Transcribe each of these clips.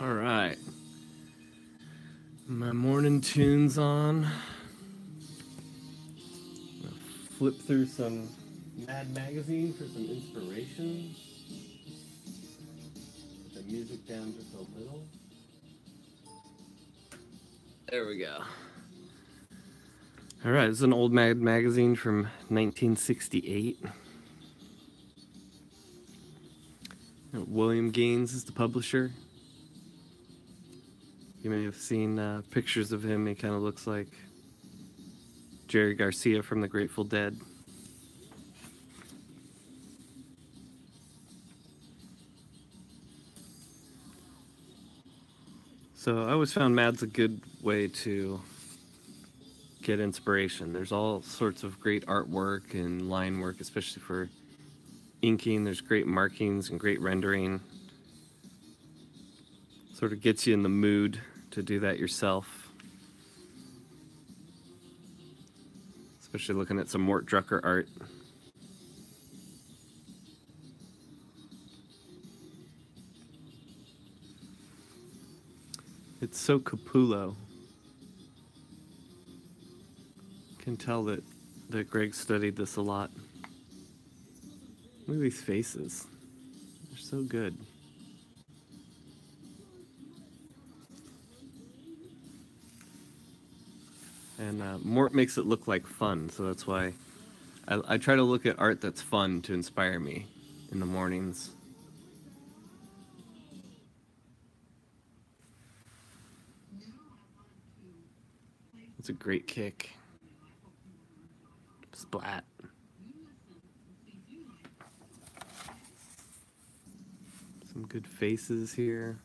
All right. My morning tune's on. Flip through some Mad Magazine for some inspiration. Put the music down just a little. There we go. All right, this is an old Mad Magazine from 1968. William Gaines is the publisher. You may have seen pictures of him. He kind of looks like Jerry Garcia from the Grateful Dead. So I always found Mad's a good way to get inspiration. There's all sorts of great artwork and line work, especially for inking. There's great markings and great rendering. Sort of gets you in the mood to do that yourself. Especially looking at some Mort Drucker art. It's so Capullo. Can tell that Greg studied this a lot. Look at these faces. They're so good. And Mort makes it look like fun, so that's why I try to look at art that's fun to inspire me in the mornings. It's a great kick. Splat. Some good faces here.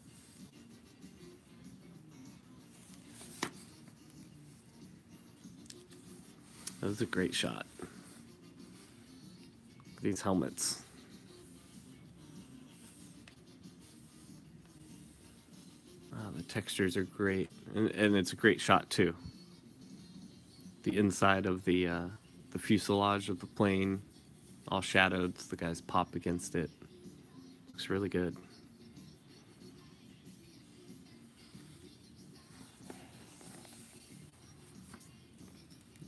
That was a great shot. These helmets. Wow, the textures are great. And it's a great shot too. The inside of the fuselage of the plane, all shadowed, so the guys pop against it. Looks really good.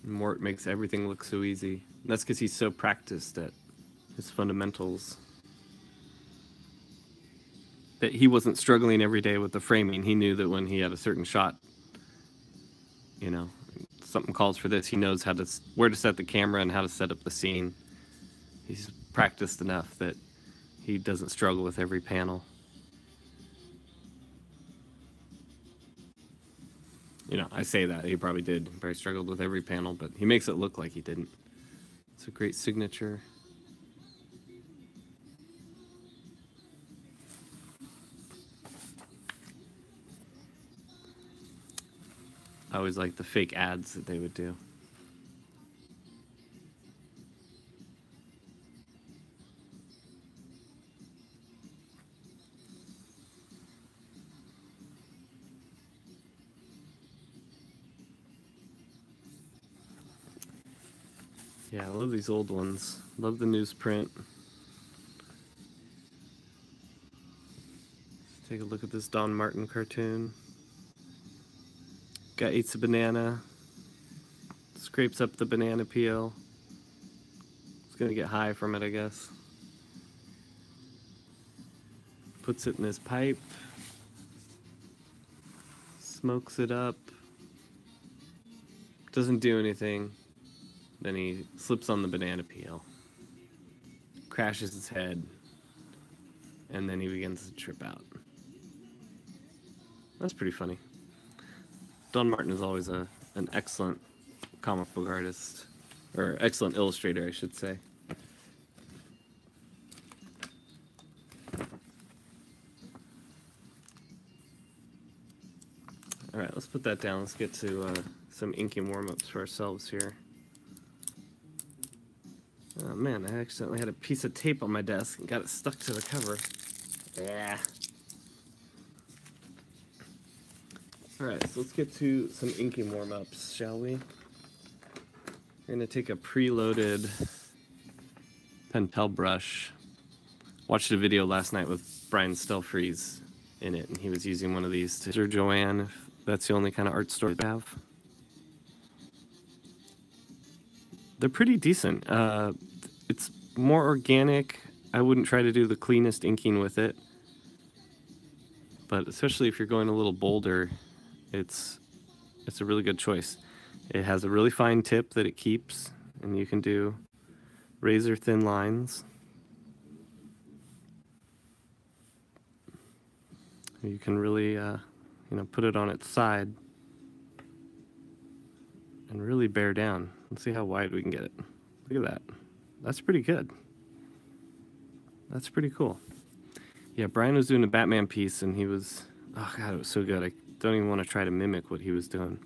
Mort makes everything look so easy. And that's because he's so practiced at his fundamentals that he wasn't struggling every day with the framing. He knew that when he had a certain shot, you know, something calls for this, he knows where to set the camera and how to set up the scene. He's practiced enough that he doesn't struggle with every panel. You know, I say that, he probably did. He probably struggled with every panel, but he makes it look like he didn't. It's a great signature. I always like the fake ads that they would do. Yeah, I love these old ones. Love the newsprint. Take a look at this Don Martin cartoon. Guy eats a banana, scrapes up the banana peel. He's gonna get high from it, I guess. Puts it in his pipe, smokes it up, doesn't do anything. Then he slips on the banana peel, crashes his head, and then he begins to trip out. That's pretty funny. Don Martin is always an excellent comic book artist, or excellent illustrator, I should say. All right, let's put that down. Let's get to some inking warm-ups for ourselves here. Oh man, I accidentally had a piece of tape on my desk and got it stuck to the cover. Yeah. All right, so let's get to some inking warm-ups, shall we? We're gonna take a preloaded Pentel brush. Watched a video last night with Brian Stelfreeze in it, and he was using one of these to or Joanne, if that's the only kind of art store they have. They're pretty decent. It's more organic. I wouldn't try to do the cleanest inking with it, but especially if you're going a little bolder, it's a really good choice. It has a really fine tip that it keeps, and you can do razor thin lines. You can really, put it on its side and really bear down. Let's see how wide we can get it. Look at that. That's pretty good. That's pretty cool. Yeah, Brian was doing a Batman piece, and he was, oh God, it was so good. I don't even want to try to mimic what he was doing.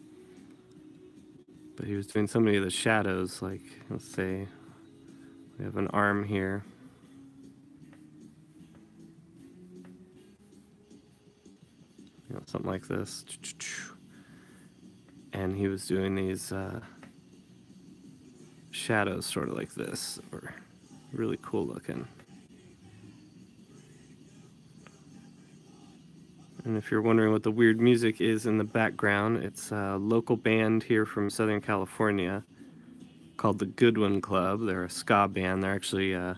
But he was doing so many of the shadows, like, let's say, we have an arm here. Something like this. And he was doing these shadows sort of like this, or really cool looking. And if you're wondering what the weird music is in the background, it's a local band here from Southern California called the Goodwin Club. They're a ska band. They're actually they're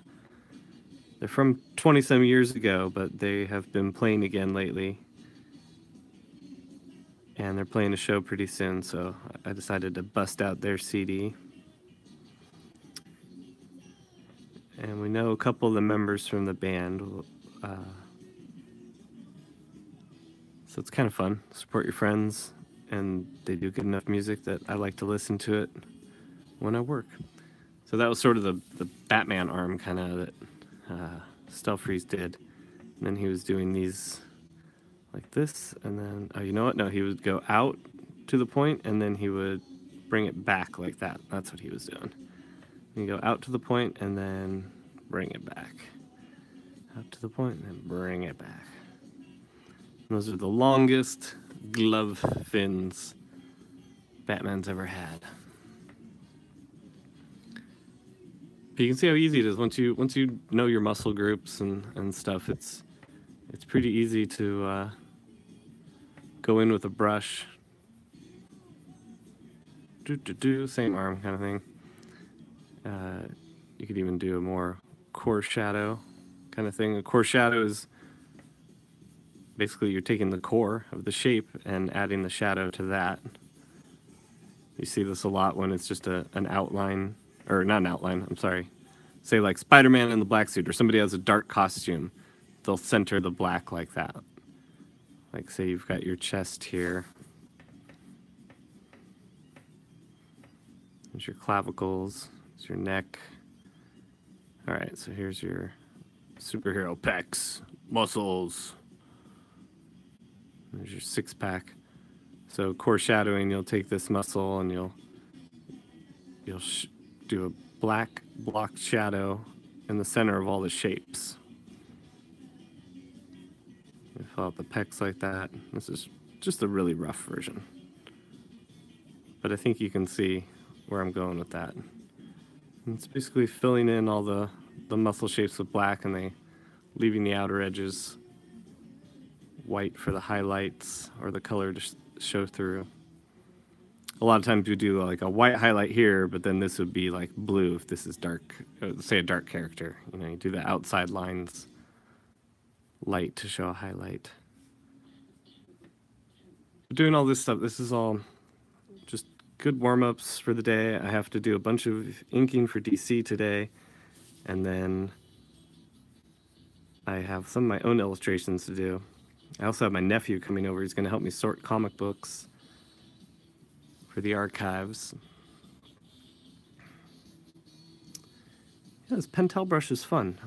from 20-some years ago, but they have been playing again lately. And they're playing a show pretty soon, so I decided to bust out their CD. And we know a couple of the members from the band. So it's kind of fun. Support your friends, and they do good enough music that I like to listen to it when I work. So that was sort of the Batman arm kind of that Stelfreeze did. And then he was doing these like this, and then, oh, you know what? No, he would go out to the point, and then he would bring it back like that. That's what he was doing. You go out to the point, and then bring it back. Out to the point, and then bring it back. And those are the longest glove fins Batman's ever had. But you can see how easy it is once you know your muscle groups and stuff. It's pretty easy to go in with a brush. Same arm kind of thing. You could even do a more core shadow kind of thing. A core shadow is basically you're taking the core of the shape and adding the shadow to that. You see this a lot when it's just an outline, or not an outline, I'm sorry. Say like Spider-Man in the black suit, or somebody has a dark costume. They'll center the black like that. Like say you've got your chest here. There's your clavicles, there's your neck. All right, so here's your superhero pecs, muscles. There's your six-pack. So core shadowing, you'll take this muscle and you'll do a black blocked shadow in the center of all the shapes. You fill out the pecs like that. This is just a really rough version. But I think you can see where I'm going with that. And it's basically filling in all the muscle shapes with black, and leaving the outer edges white for the highlights or the color to show through. A lot of times you do like a white highlight here, but then this would be like blue if this is dark, say a dark character. You do the outside lines light to show a highlight. Doing all this stuff, this is all just good warm-ups for the day. I have to do a bunch of inking for DC today, and then I have some of my own illustrations to do. I also have my nephew coming over. He's going to help me sort comic books for the archives. Yeah, this Pentel brush is fun.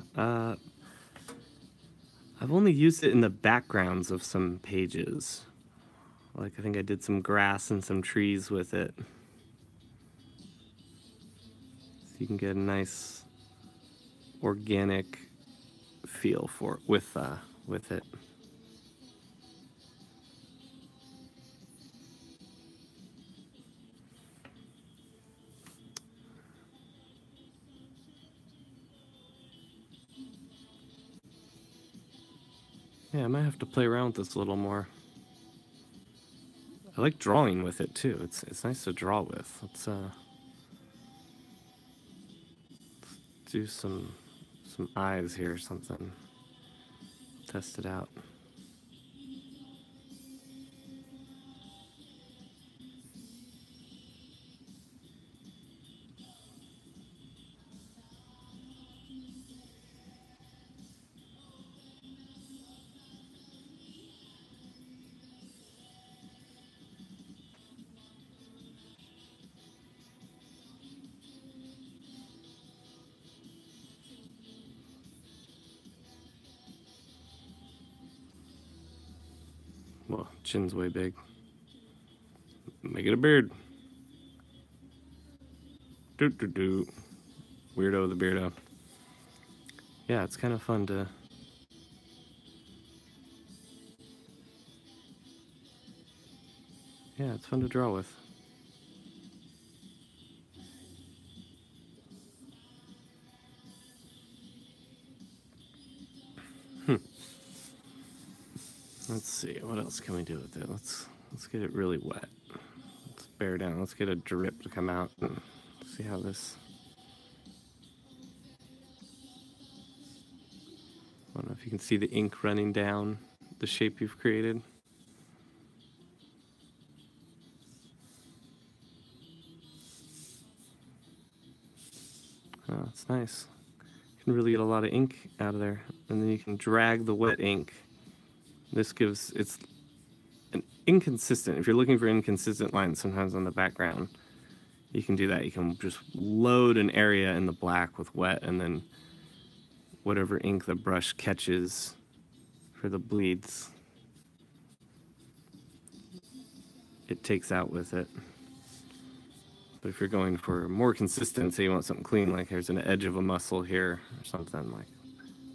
I've only used it in the backgrounds of some pages. Like I think I did some grass and some trees with it. So you can get a nice organic feel for with it. Yeah, I might have to play around with this a little more. I like drawing with it too. It's nice to draw with. Let's do some eyes here or something. Test it out. Well, chin's way big. Make it a beard. Do. Weirdo the beardo. Yeah, it's kind of fun to... Yeah, it's fun to draw with. Let's see, what else can we do with it? Let's get it really wet. Let's bear down. Let's get a drip to come out and see how this... I don't know if you can see the ink running down the shape you've created. Oh, it's nice. You can really get a lot of ink out of there. And then you can drag the wet ink. This gives, it's an inconsistent, if you're looking for inconsistent lines sometimes on the background, you can do that. You can just load an area in the black with wet, and then whatever ink the brush catches for the bleeds, it takes out with it. But if you're going for more consistency, you want something clean, like there's an edge of a muscle here or something, like,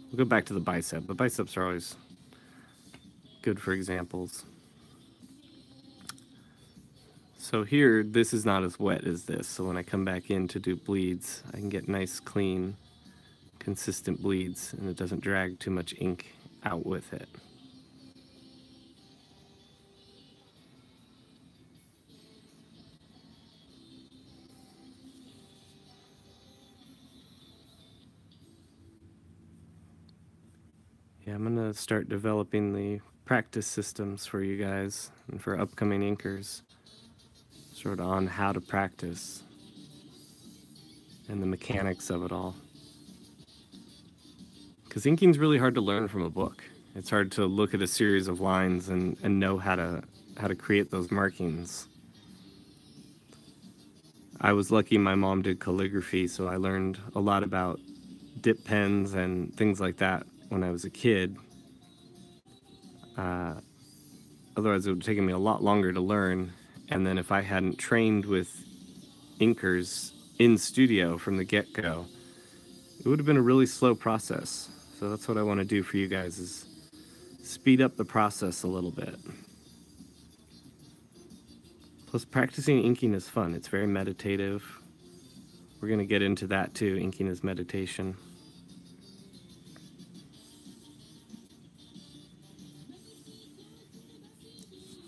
we'll go back to the bicep. The biceps are always good for examples. So here, this is not as wet as this, so when I come back in to do bleeds, I can get nice, clean, consistent bleeds, and it doesn't drag too much ink out with it. Yeah, I'm gonna start developing the practice systems for you guys and for upcoming inkers, sort of on how to practice and the mechanics of it all. Because inking's really hard to learn from a book. It's hard to look at a series of lines and know how to create those markings. I was lucky my mom did calligraphy, so I learned a lot about dip pens and things like that when I was a kid. Otherwise, it would have taken me a lot longer to learn. And then if I hadn't trained with inkers in studio from the get-go, it would have been a really slow process. So that's what I want to do for you guys, is speed up the process a little bit. Plus, practicing inking is fun. It's very meditative. We're going to get into that too. Inking is meditation.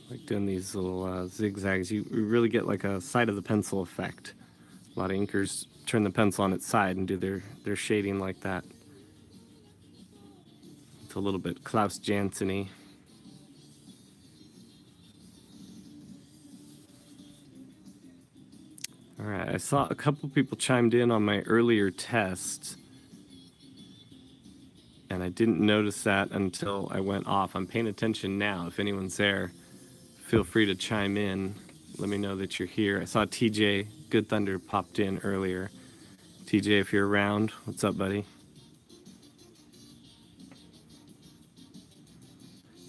Like doing these little zigzags. You really get like a side of the pencil effect. A lot of inkers turn the pencil on its side and do their shading like that. It's a little bit Klaus Janson-y. All right, I saw a couple people chimed in on my earlier test, and I didn't notice that until I went off. I'm paying attention now. If anyone's there, feel free to chime in. Let me know that you're here. I saw TJ Good Thunder popped in earlier. TJ, if you're around, what's up, buddy?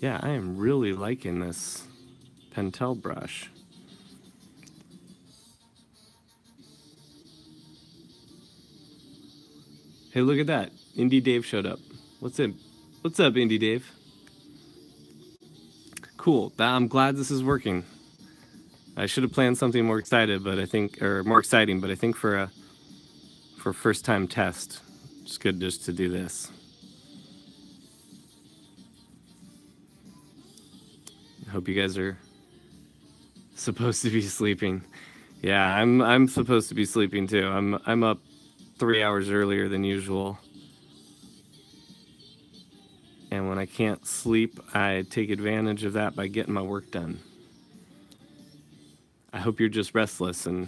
Yeah, I am really liking this Pentel brush. Hey, look at that. Indie Dave showed up. What's up? What's up, Indie Dave? Cool. I'm glad this is working. I should have planned something more exciting, but I think for a first time test, it's good just to do this. Hope you guys are supposed to be sleeping. Yeah, I'm supposed to be sleeping too. I'm up 3 hours earlier than usual. And when I can't sleep, I take advantage of that by getting my work done. I hope you're just restless and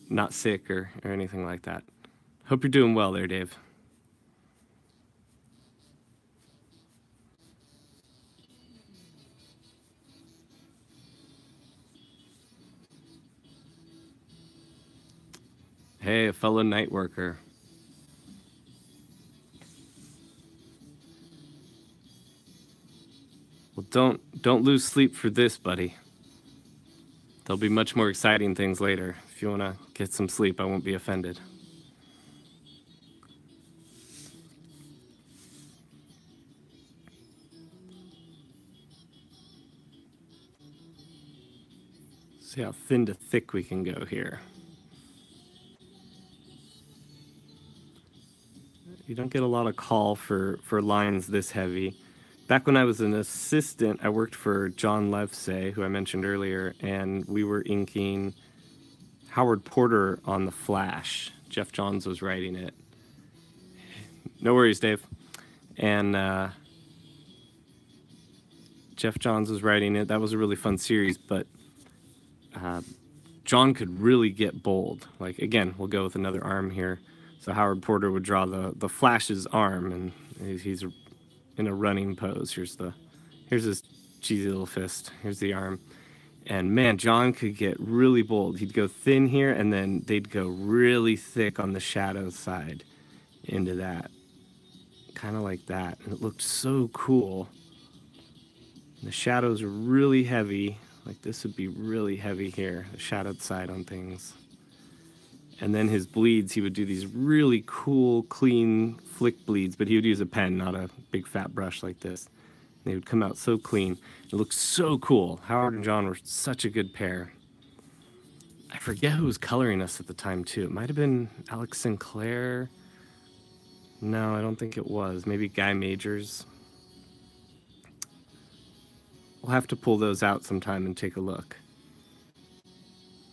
not sick or anything like that. Hope you're doing well there, Dave. Hey, a fellow night worker. Well, don't lose sleep for this, buddy. There'll be much more exciting things later. If you want to get some sleep, I won't be offended. See how thin to thick we can go here. You don't get a lot of call for lines this heavy. Back when I was an assistant, I worked for John Livesay, who I mentioned earlier, and we were inking Howard Porter on The Flash. Jeff Johns was writing it. No worries, Dave. And Jeff Johns was writing it. That was a really fun series, but John could really get bold. Like, again, we'll go with another arm here. So Howard Porter would draw the Flash's arm, and he's in a running pose. Here's his cheesy little fist. Here's the arm. And man, John could get really bold. He'd go thin here, and then they'd go really thick on the shadow side into that. Kind of like that. And it looked so cool. The shadows are really heavy. Like this would be really heavy here, the shadowed side on things. And then his bleeds, he would do these really cool, clean flick bleeds, but he would use a pen, not a big fat brush like this. And they would come out so clean. It looked so cool. Howard and John were such a good pair. I forget who was coloring us at the time, too. It might have been Alex Sinclair. No, I don't think it was. Maybe Guy Majors. We'll have to pull those out sometime and take a look.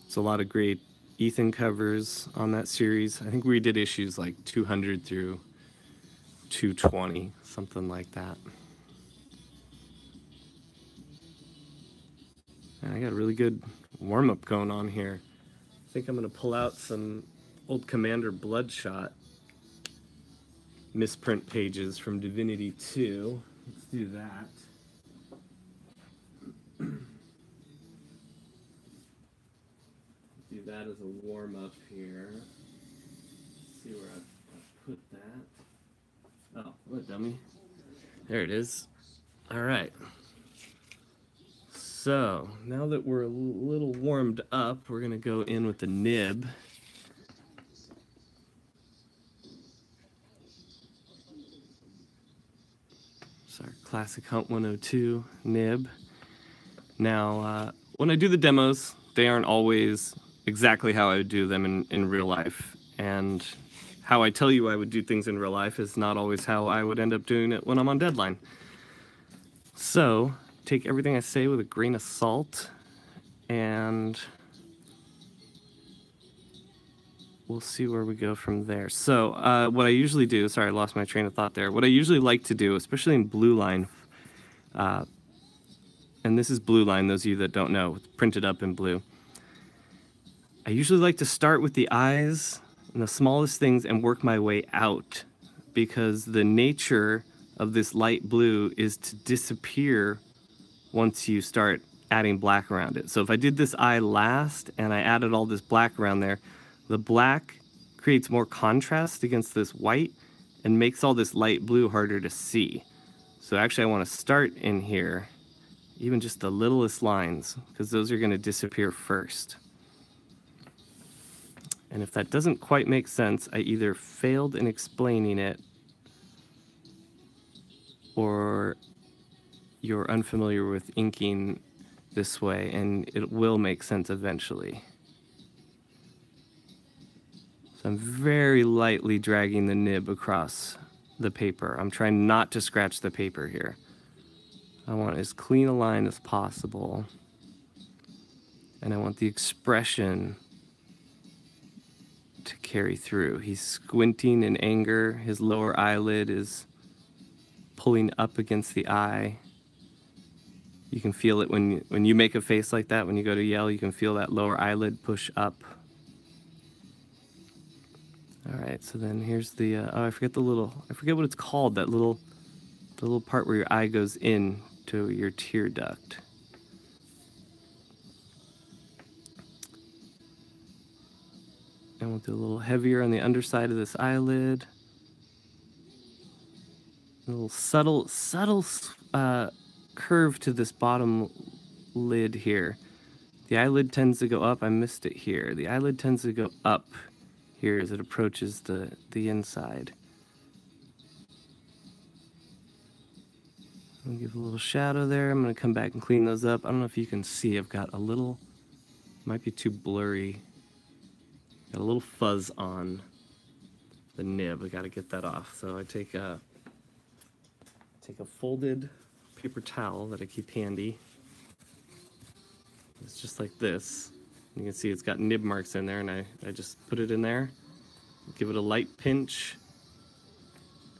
It's a lot of great Ethan covers on that series. I think we did issues like 200 through 220, something like that. And I got a really good warm-up going on here. I think I'm going to pull out some old Commander Bloodshot misprint pages from Divinity 2. Let's do that. Do that as a warm-up here. Let's see where I put that. Oh, what a dummy. There it is. All right. So, now that we're a little warmed up, we're going to go in with the nib. It's our classic Hunt 102 nib. Now, when I do the demos, they aren't always exactly how I would do them in real life. And how I tell you I would do things in real life is not always how I would end up doing it when I'm on deadline. So, take everything I say with a grain of salt, and we'll see where we go from there. So, what I usually do, sorry, I lost my train of thought there. What I usually like to do, especially in Blue Line, and this is Blue Line, those of you that don't know, it's printed up in blue. I usually like to start with the eyes and the smallest things and work my way out, because the nature of this light blue is to disappear once you start adding black around it. So if I did this eye last and I added all this black around there, the black creates more contrast against this white and makes all this light blue harder to see. So actually I want to start in here, even just the littlest lines, because those are going to disappear first. And if that doesn't quite make sense, I either failed in explaining it or you're unfamiliar with inking this way, and it will make sense eventually. So I'm very lightly dragging the nib across the paper. I'm trying not to scratch the paper here. I want as clean a line as possible. And I want the expression to carry through. He's squinting in anger. His lower eyelid is pulling up against the eye. You can feel it when you make a face like that, when you go to yell, you can feel that lower eyelid push up. All right, so then here's the, I forget what it's called, the little part where your eye goes in to your tear duct. And we'll do a little heavier on the underside of this eyelid. A little subtle curve to this bottom lid here. The eyelid tends to go up. I missed it here. The eyelid tends to go up here as it approaches the inside. I'll give a little shadow there. I'm going to come back and clean those up. I don't know if you can see. I've got a little, might be too blurry. Got a little fuzz on the nib. I got to get that off. So I take a folded paper towel that I keep handy. It's just like this. You can see it's got nib marks in there, and I just put it in there, give it a light pinch,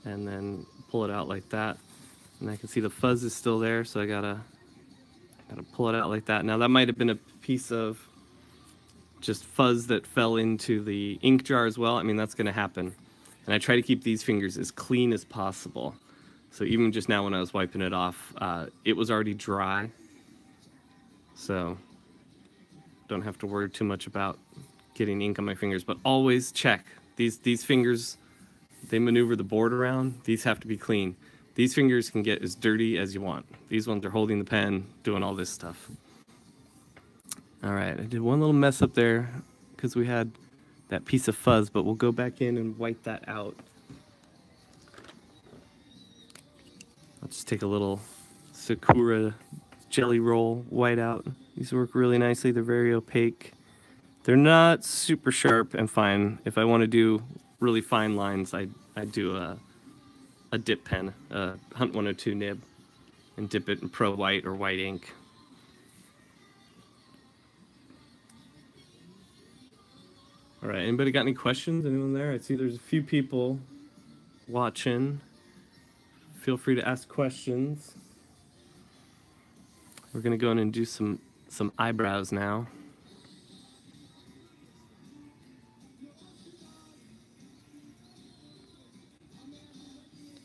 and then pull it out like that. And I can see the fuzz is still there, so I gotta pull it out like that. Now that might have been a piece of just fuzz that fell into the ink jar as well. I mean, that's gonna happen. And I try to keep these fingers as clean as possible. So even just now when I was wiping it off, it was already dry. So don't have to worry too much about getting ink on my fingers, but always check. These fingers, they maneuver the board around. These have to be clean. These fingers can get as dirty as you want. These ones are holding the pen, doing all this stuff. All right, I did one little mess up there because we had that piece of fuzz, but we'll go back in and wipe that out. I'll just take a little Sakura jelly roll whiteout. These work really nicely. They're very opaque. They're not super sharp and fine. If I want to do really fine lines, I do a dip pen, a Hunt 102 nib, and dip it in Pro White or white ink. All right, anybody got any questions? Anyone there? I see there's a few people watching. Feel free to ask questions. We're gonna go in and do some eyebrows now.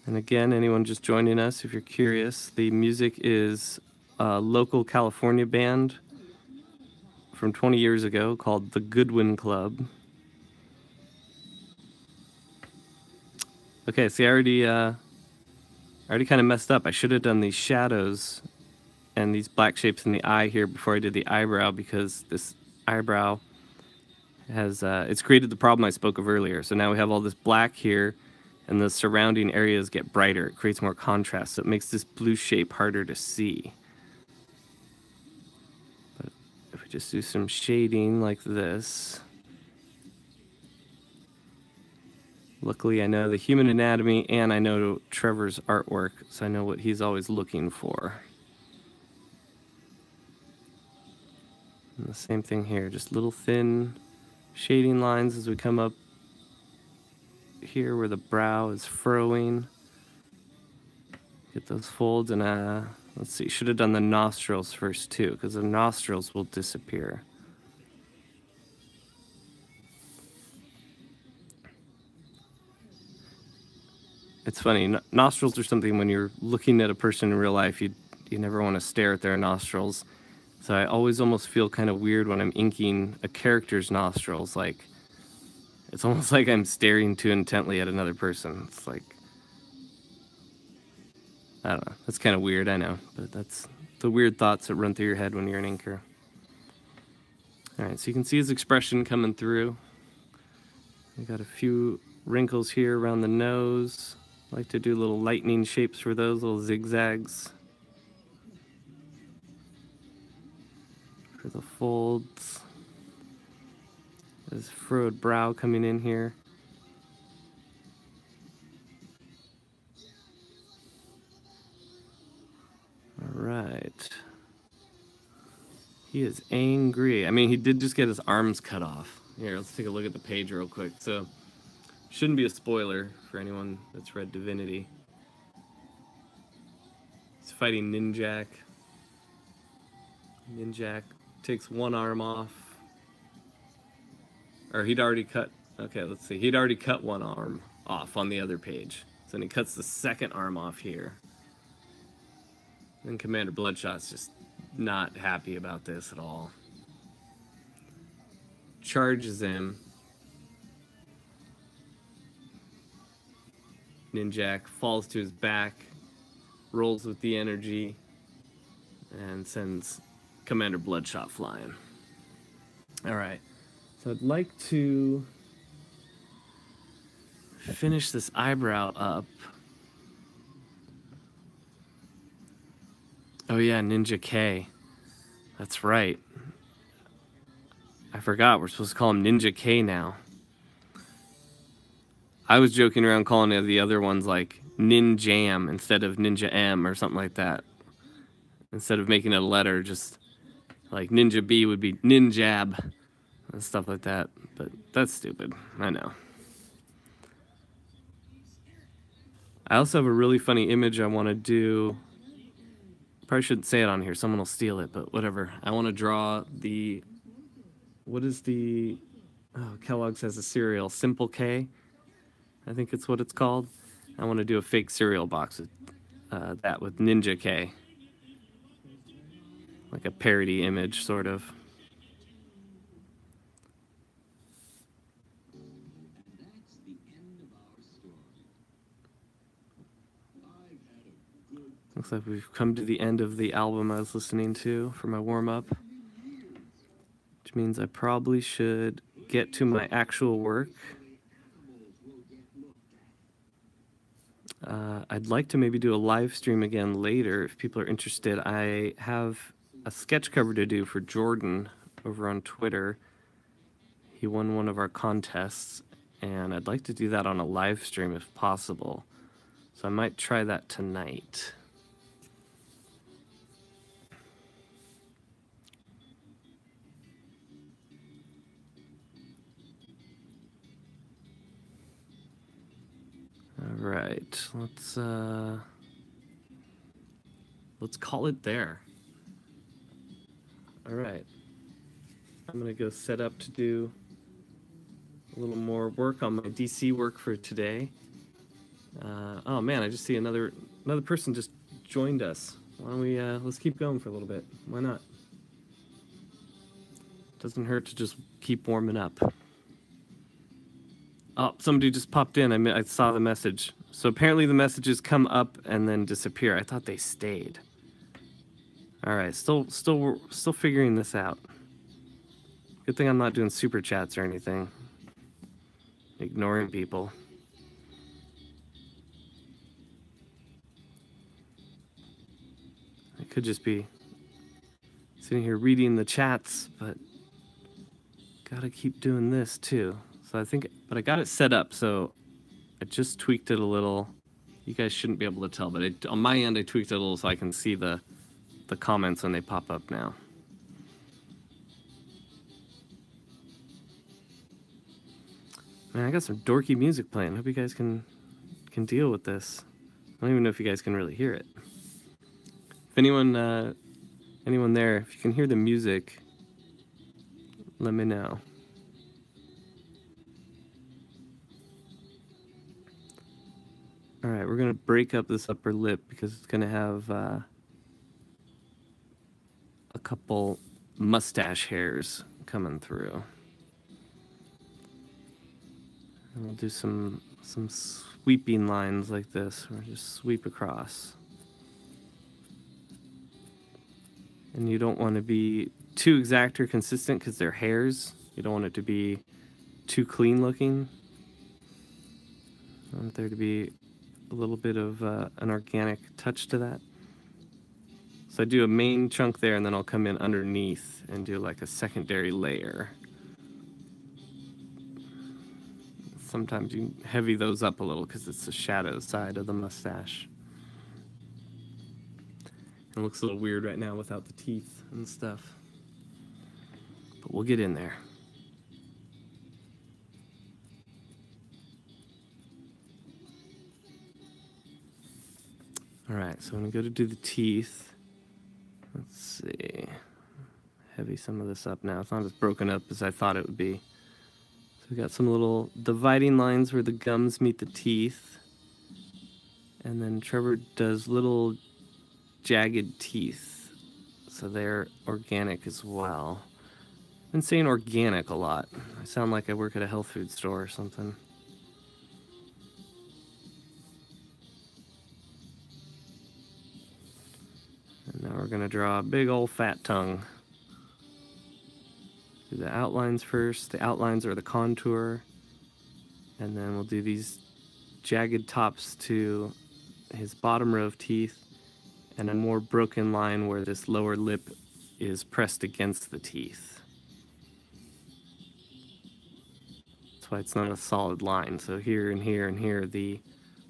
And again, anyone just joining us, if you're curious, the music is a local California band from 20 years ago called the Goodwin Club. Okay, see, I already kind of messed up. I should have done these shadows and these black shapes in the eye here before I did the eyebrow, because this eyebrow has, it's created the problem I spoke of earlier. So now we have all this black here, and the surrounding areas get brighter. It creates more contrast, so it makes this blue shape harder to see. But if we just do some shading like this. Luckily, I know the human anatomy, and I know Trevor's artwork, so I know what he's always looking for. And the same thing here, just little thin shading lines as we come up here where the brow is furrowing. Get those folds, and let's see, should have done the nostrils first too, because the nostrils will disappear. It's funny, nostrils are something when you're looking at a person in real life, you never want to stare at their nostrils. So I always almost feel kind of weird when I'm inking a character's nostrils. Like, it's almost like I'm staring too intently at another person. It's like, I don't know. That's kind of weird, I know. But that's the weird thoughts that run through your head when you're an inker. All right, so you can see his expression coming through. We got a few wrinkles here around the nose. I like to do little lightning shapes for those, little zigzags. For the folds. This furrowed brow coming in here. All He is angry. I mean, he did just get his arms cut off. Here, let's take a look at the page real quick. So, shouldn't be a spoiler for anyone that's read Divinity. He's fighting Ninjak. Ninjak takes one arm off. Or he'd already cut... Okay, let's see. He'd already cut one arm off on the other page. So then he cuts the second arm off here. And Commander Bloodshot's just not happy about this at all. Charges him. Ninjak falls to his back, rolls with the energy, and sends Commander Bloodshot flying. Alright, so I'd like to finish this eyebrow up. Oh yeah, Ninja K. That's right. I forgot, we're supposed to call him Ninja K now. I was joking around calling the other ones like Ninjam instead of Ninja M or something like that. Instead of making it a letter, just like Ninja B would be Ninjab and stuff like that. But that's stupid, I know. I also have a really funny image I want to do. Probably shouldn't say it on here, someone will steal it, but whatever. I want to draw the... What is the... Oh, Kellogg's has a cereal, Simple K. I think it's what it's called. I want to do a fake cereal box with that with Ninja K. Like a parody image, sort of. Looks like we've come to the end of the album I was listening to for my warm-up. Which means I probably should get to my actual work. I'd like to maybe do a live stream again later if people are interested. I have a sketch cover to do for Jordan over on Twitter. He won one of our contests, and I'd like to do that on a live stream if possible. So I might try that tonight. All right, let's call it there. All right, I'm gonna go set up to do a little more work on my DC work for today. Oh man, I just see another person just joined us. Why don't we let's keep going for a little bit? Why not? Doesn't hurt to just keep warming up. Oh, somebody just popped in. I saw the message. So apparently the messages come up and then disappear. I thought they stayed. All right, still figuring this out. Good thing I'm not doing super chats or anything. Ignoring people. I could just be sitting here reading the chats, but gotta keep doing this too. So I think, but I got it set up, so I just tweaked it a little. You guys shouldn't be able to tell, but on my end I tweaked it a little so I can see the comments when they pop up now. Man, I got some dorky music playing. Hope you guys can deal with this. I don't even know if you guys can really hear it. If anyone there, if you can hear the music, let me know. All right, we're gonna break up this upper lip because it's gonna have a couple mustache hairs coming through. And we'll do some sweeping lines like this, or just sweep across. And you don't want to be too exact or consistent because they're hairs. You don't want it to be too clean looking. I want there to be a little bit of an organic touch to that. So I do a main chunk there, and then I'll come in underneath and do like a secondary layer. Sometimes you heavy those up a little because it's the shadow side of the mustache. It looks a little weird right now without the teeth and stuff. But we'll get in there. All right, so I'm gonna go to do the teeth. Let's see. Heavy some of this up now. It's not as broken up as I thought it would be. So we got some little dividing lines where the gums meet the teeth. And then Trevor does little jagged teeth. So they're organic as well. I've been saying organic a lot. I sound like I work at a health food store or something. And now we're gonna draw a big old fat tongue. Do the outlines first. The outlines are the contour. And then we'll do these jagged tops to his bottom row of teeth and a more broken line where this lower lip is pressed against the teeth. That's why it's not a solid line. So here and here and here, the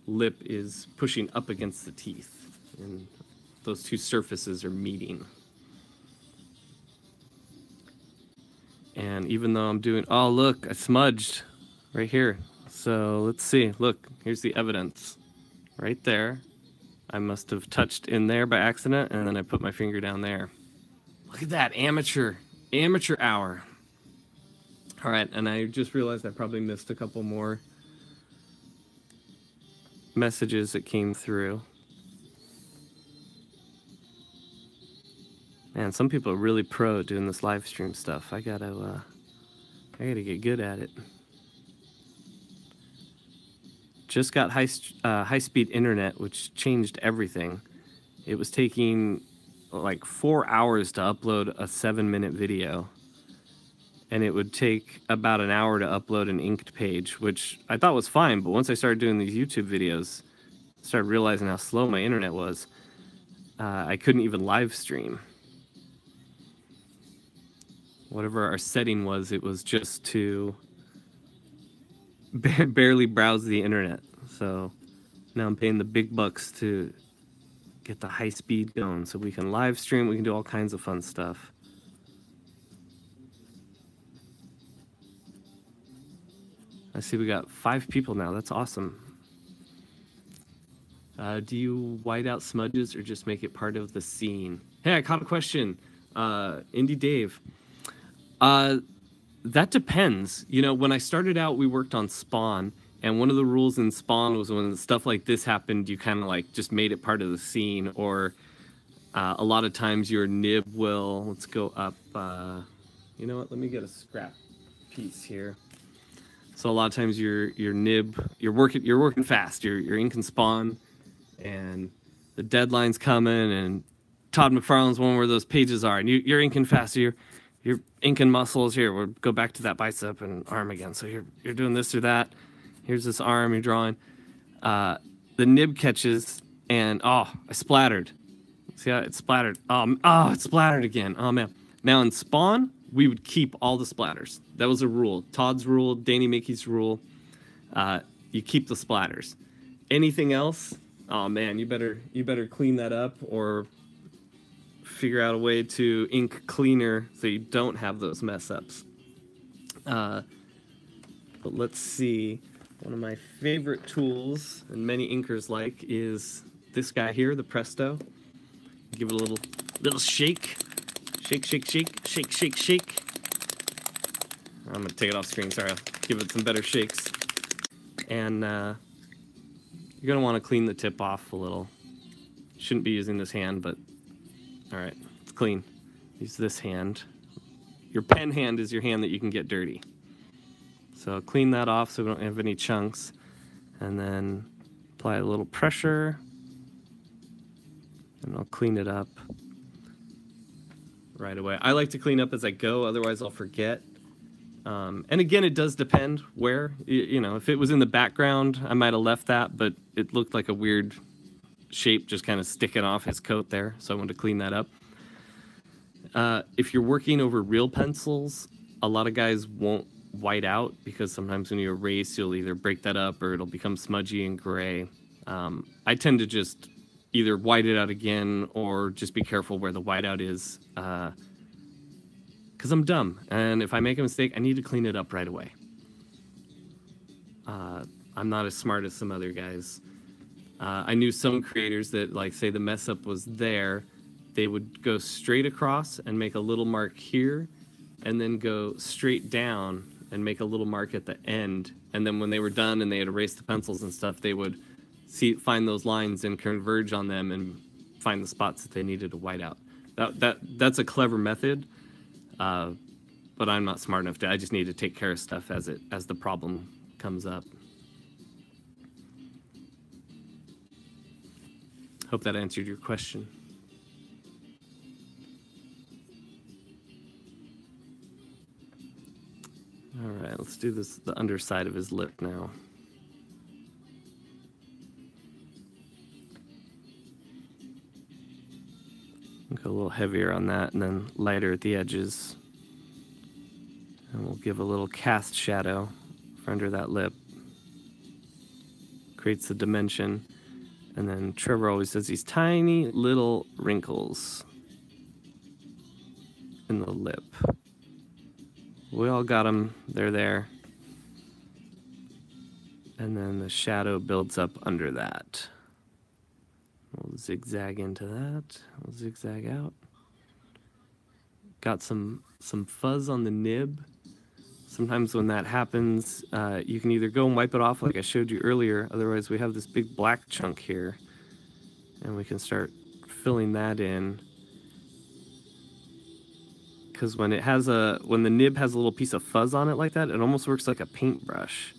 lip is pushing up against the teeth. And those two surfaces are meeting. And even though I'm doing, oh look, I smudged right here. So let's see, look, here's the evidence. Right there. I must have touched in there by accident, and then I put my finger down there. Look at that, amateur hour. All right, and I just realized I probably missed a couple more messages that came through. Man, some people are really pro at doing this live stream stuff. I gotta get good at it. Just got high-speed internet, which changed everything. It was taking like 4 hours to upload a 7-minute video. And it would take about an hour to upload an inked page, which I thought was fine. But once I started doing these YouTube videos, I started realizing how slow my internet was. I couldn't even live stream. Whatever our setting was, it was just to barely browse the internet. So now I'm paying the big bucks to get the high speed going so we can live stream, we can do all kinds of fun stuff. I see we got 5 people now. That's awesome. Do you white out smudges or just make it part of the scene? Hey, I caught a question. Indie Dave. That depends. You know, when I started out, we worked on Spawn, and one of the rules in Spawn was when stuff like this happened, you kind of like just made it part of the scene, or a lot of times your nib will, let's go up, you know what, let me get a scrap piece here. So a lot of times your nib, you're working fast, you're inking Spawn, and the deadline's coming, and Todd McFarlane's one where those pages are, and you're inking fast, so you're inking muscles here. We'll go back to that bicep and arm again. So you're doing this or that. Here's this arm you're drawing. The nib catches, and oh, I splattered. See how it splattered? Oh, it splattered again. Oh man. Now in Spawn, we would keep all the splatters. That was a rule. Todd's rule, Danny Mickey's rule. You keep the splatters. Anything else? Oh man, you better clean that up or figure out a way to ink cleaner so you don't have those mess ups. But let's see. One of my favorite tools, and many inkers like, is this guy here, the Presto. Give it a little shake. Shake, shake, shake, shake, shake, shake. I'm gonna take it off screen, sorry. I'll give it some better shakes. And you're gonna wanna clean the tip off a little. Shouldn't be using this hand, but all right, it's clean. Use this hand. Your pen hand is your hand that you can get dirty. So clean that off so we don't have any chunks. And then apply a little pressure. And I'll clean it up right away. I like to clean up as I go, otherwise I'll forget. And again, it does depend where. You know, if it was in the background, I might have left that, but it looked like a weird shape just kind of sticking off his coat there, so I wanted to clean that up. If you're working over real pencils, a lot of guys won't white out because sometimes when you erase, you'll either break that up or it'll become smudgy and gray. I tend to just either white it out again or just be careful where the whiteout is. Because I'm dumb, and if I make a mistake, I need to clean it up right away. I'm not as smart as some other guys. I knew some creators that, like, say the mess up was there, they would go straight across and make a little mark here, and then go straight down and make a little mark at the end. And then when they were done and they had erased the pencils and stuff, they would find those lines and converge on them and find the spots that they needed to white out. That's a clever method, but I'm not smart enough to. I just need to take care of stuff as the problem comes up. Hope that answered your question. All right, let's do the underside of his lip now. Go a little heavier on that and then lighter at the edges. And we'll give a little cast shadow for under that lip. Creates the dimension. And then Trevor always does these tiny little wrinkles in the lip. We all got them. They're there. And then the shadow builds up under that. We'll zigzag into that. We'll zigzag out. Got some fuzz on the nib. Sometimes when that happens, you can either go and wipe it off like I showed you earlier. Otherwise, we have this big black chunk here. And we can start filling that in. Because when the nib has a little piece of fuzz on it like that, it almost works like a paintbrush.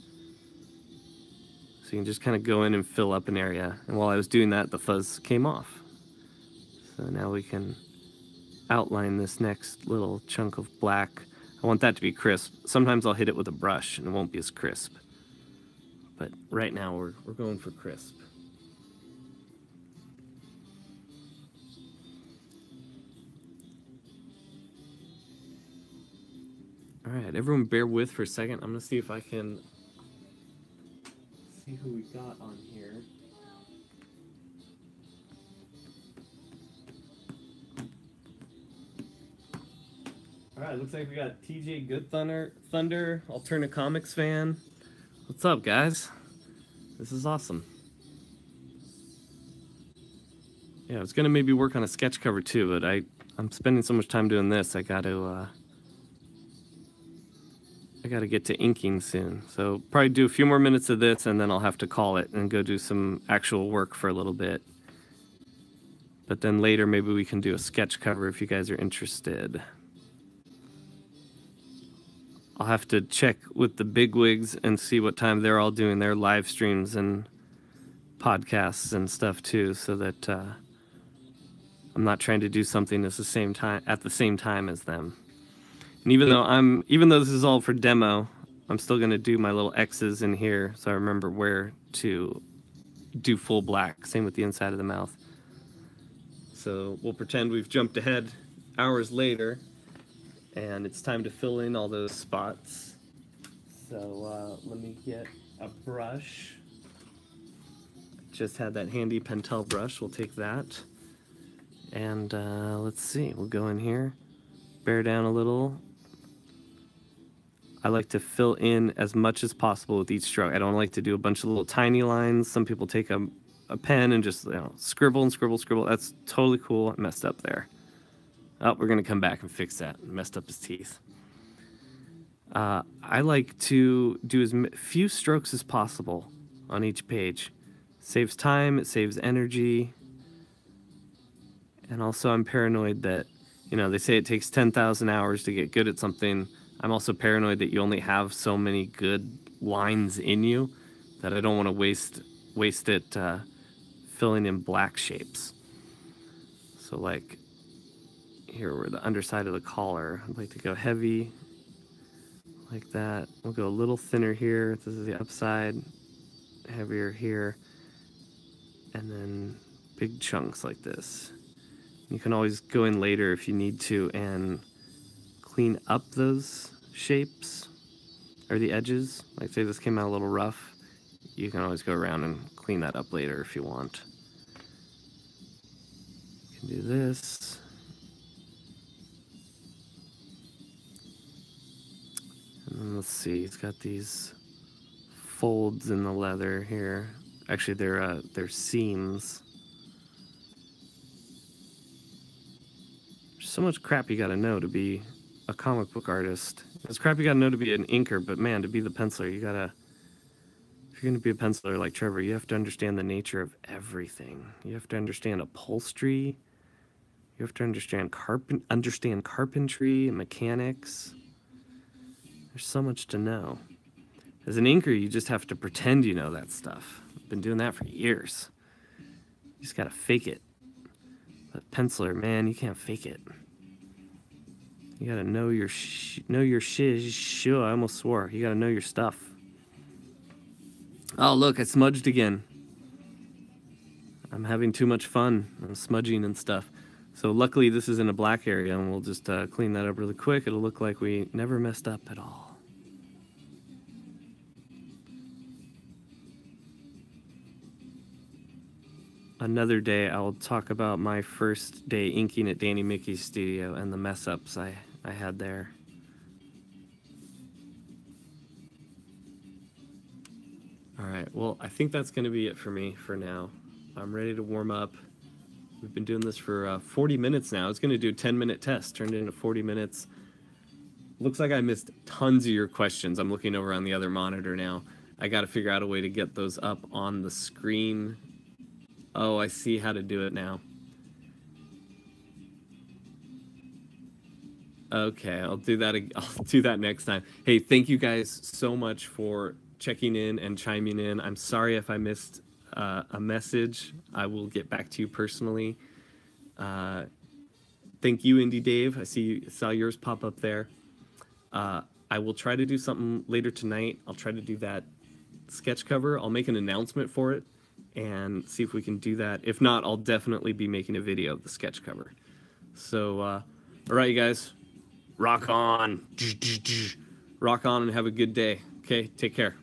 So you can just kind of go in and fill up an area. And while I was doing that, the fuzz came off. So now we can outline this next little chunk of black. I want that to be crisp. Sometimes I'll hit it with a brush and it won't be as crisp. But right now we're going for crisp. All right, everyone bear with for a second. I'm going to see if I can see who we got on here. All right, looks like we got TJ Good Thunder, Alternate Comics fan. What's up, guys? This is awesome. Yeah, I was gonna maybe work on a sketch cover too, but I'm spending so much time doing this. I gotta get to inking soon. So probably do a few more minutes of this, and then I'll have to call it and go do some actual work for a little bit. But then later, maybe we can do a sketch cover if you guys are interested. I'll have to check with the bigwigs and see what time they're all doing their live streams and podcasts and stuff too, so that I'm not trying to do something at the same time as them. And even though this is all for demo, I'm still gonna do my little X's in here so I remember where to do full black. Same with the inside of the mouth. So we'll pretend we've jumped ahead hours later. And it's time to fill in all those spots. So let me get a brush. Just had that handy Pentel brush. We'll take that. And let's see. We'll go in here. Bear down a little. I like to fill in as much as possible with each stroke. I don't like to do a bunch of little tiny lines. Some people take a pen and just scribble and scribble, scribble. That's totally cool. I messed up there. Oh, we're going to come back and fix that. Messed up his teeth. I like to do as few strokes as possible on each page. Saves time, it saves energy. And also I'm paranoid that, they say it takes 10,000 hours to get good at something. I'm also paranoid that you only have so many good lines in you that I don't want to waste it filling in black shapes. So like, here we're the underside of the collar. I'd like to go heavy like that. We'll go a little thinner here. This is the upside, heavier here, and then big chunks like this. You can always go in later if you need to and clean up those shapes or the edges. Like say this came out a little rough, you can always go around and clean that up later if you want. Can do this. And then let's see, he's got these folds in the leather here. Actually, they're seams. There's so much crap you gotta know to be a comic book artist. There's crap you gotta know to be an inker, but man, to be the penciler, you gotta... If you're gonna be a penciler like Trevor, you have to understand the nature of everything. You have to understand upholstery. You have to understand carpentry and mechanics. There's so much to know. As an inker, you just have to pretend you know that stuff. I've been doing that for years. You just gotta fake it. But penciler, man, you can't fake it. You gotta know your shit. I almost swore. You gotta know your stuff. Oh, look, I smudged again. I'm having too much fun. I'm smudging and stuff. So luckily this is in a black area, and we'll just clean that up really quick. It'll look like we never messed up at all. Another day I will talk about my first day inking at Danny Mickey's studio and the mess ups I had there. All right, well, I think that's going to be it for me for now. I'm ready to warm up. We've been doing this for 40 minutes now. I was going to do a 10-minute test, turned it into 40 minutes. Looks like I missed tons of your questions. I'm looking over on the other monitor now. I got to figure out a way to get those up on the screen. Oh, I see how to do it now. Okay, I'll do that next time. Hey, thank you guys so much for checking in and chiming in. I'm sorry if I missed a message. I will get back to you personally. Thank you, Indie Dave. Saw yours pop up there. I will try to do something later tonight. I'll try to do that sketch cover. I'll make an announcement for it and see if we can do that. If not, I'll definitely be making a video of the sketch cover. So, all right, you guys, rock on. Rock on and have a good day. Okay, take care.